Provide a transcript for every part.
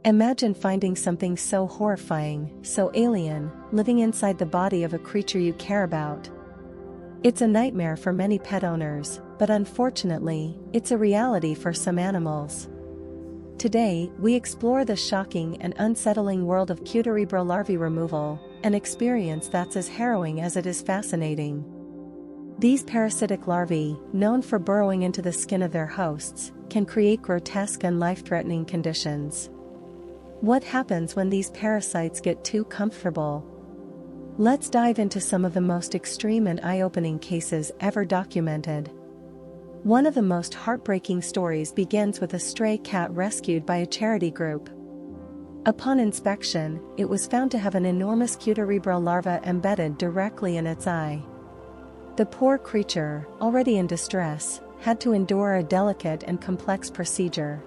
Imagine finding something so horrifying, so alien, living inside the body of a creature you care about. It's a nightmare for many pet owners, but unfortunately, it's a reality for some animals. Today, we explore the shocking and unsettling world of Cuterebra larvae removal, an experience that's as harrowing as it is fascinating. These parasitic larvae, known for burrowing into the skin of their hosts, can create grotesque and life-threatening conditions. What happens when these parasites get too comfortable? Let's dive into some of the most extreme and eye-opening cases ever documented. One of the most heartbreaking stories begins with a stray cat rescued by a charity group. Upon inspection, it was found to have an enormous Cuterebra larva embedded directly in its eye. The poor creature, already in distress, had to endure a delicate and complex procedure.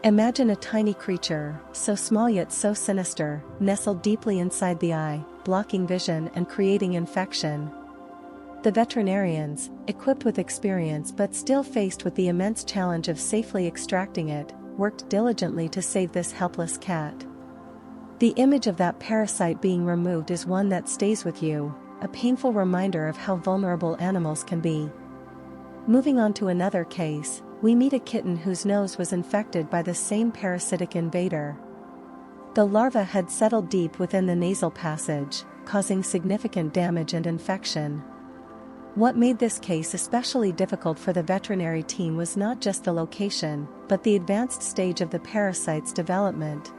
Imagine a tiny creature, so small yet so sinister, nestled deeply inside the eye, blocking vision and creating infection. The veterinarians, equipped with experience but still faced with the immense challenge of safely extracting it, worked diligently to save this helpless cat. The image of that parasite being removed is one that stays with you, a painful reminder of how vulnerable animals can be. Moving on to another case, we meet a kitten whose nose was infected by the same parasitic invader. The larva had settled deep within the nasal passage, causing significant damage and infection. What made this case especially difficult for the veterinary team was not just the location, but the advanced stage of the parasite's development.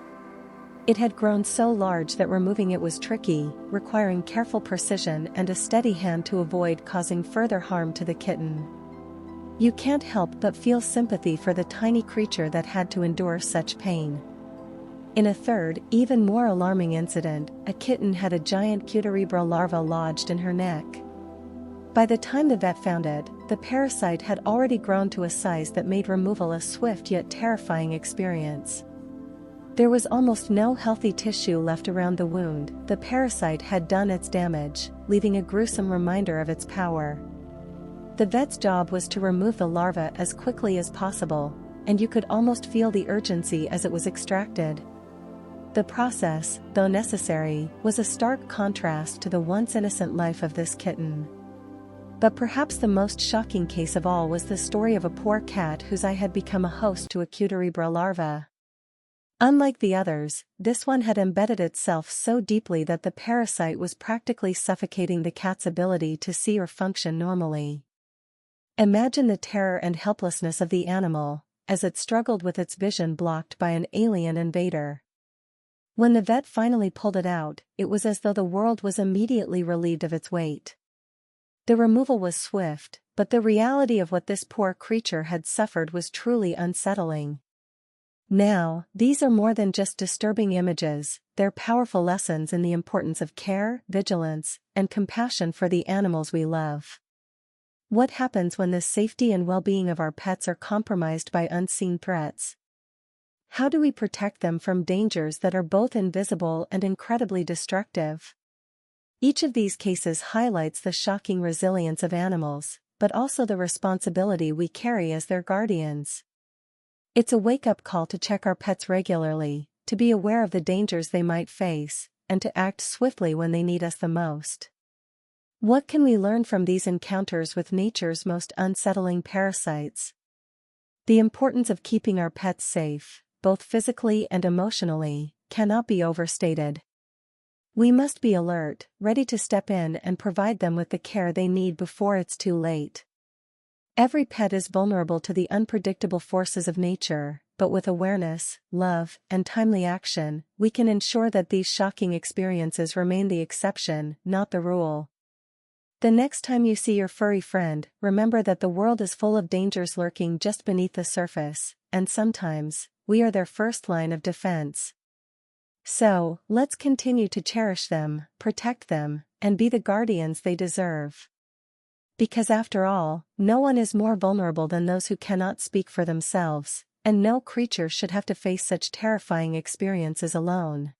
It had grown so large that removing it was tricky, requiring careful precision and a steady hand to avoid causing further harm to the kitten. You can't help but feel sympathy for the tiny creature that had to endure such pain. In a third, even more alarming incident, a kitten had a giant Cuterebra larva lodged in her neck. By the time the vet found it, the parasite had already grown to a size that made removal a swift yet terrifying experience. There was almost no healthy tissue left around the wound. The parasite had done its damage, leaving a gruesome reminder of its power. The vet's job was to remove the larva as quickly as possible, and you could almost feel the urgency as it was extracted. The process, though necessary, was a stark contrast to the once innocent life of this kitten. But perhaps the most shocking case of all was the story of a poor cat whose eye had become a host to a Cuterebra larva. Unlike the others, this one had embedded itself so deeply that the parasite was practically suffocating the cat's ability to see or function normally. Imagine the terror and helplessness of the animal, as it struggled with its vision blocked by an alien invader. When the vet finally pulled it out, it was as though the world was immediately relieved of its weight. The removal was swift, but the reality of what this poor creature had suffered was truly unsettling. Now, these are more than just disturbing images, they're powerful lessons in the importance of care, vigilance, and compassion for the animals we love. What happens when the safety and well-being of our pets are compromised by unseen threats? How do we protect them from dangers that are both invisible and incredibly destructive? Each of these cases highlights the shocking resilience of animals, but also the responsibility we carry as their guardians. It's a wake-up call to check our pets regularly, to be aware of the dangers they might face, and to act swiftly when they need us the most. What can we learn from these encounters with nature's most unsettling parasites? The importance of keeping our pets safe, both physically and emotionally, cannot be overstated. We must be alert, ready to step in and provide them with the care they need before it's too late. Every pet is vulnerable to the unpredictable forces of nature, but with awareness, love, and timely action, we can ensure that these shocking experiences remain the exception, not the rule. The next time you see your furry friend, remember that the world is full of dangers lurking just beneath the surface, and sometimes, we are their first line of defense. So, let's continue to cherish them, protect them, and be the guardians they deserve. Because after all, no one is more vulnerable than those who cannot speak for themselves, and no creature should have to face such terrifying experiences alone.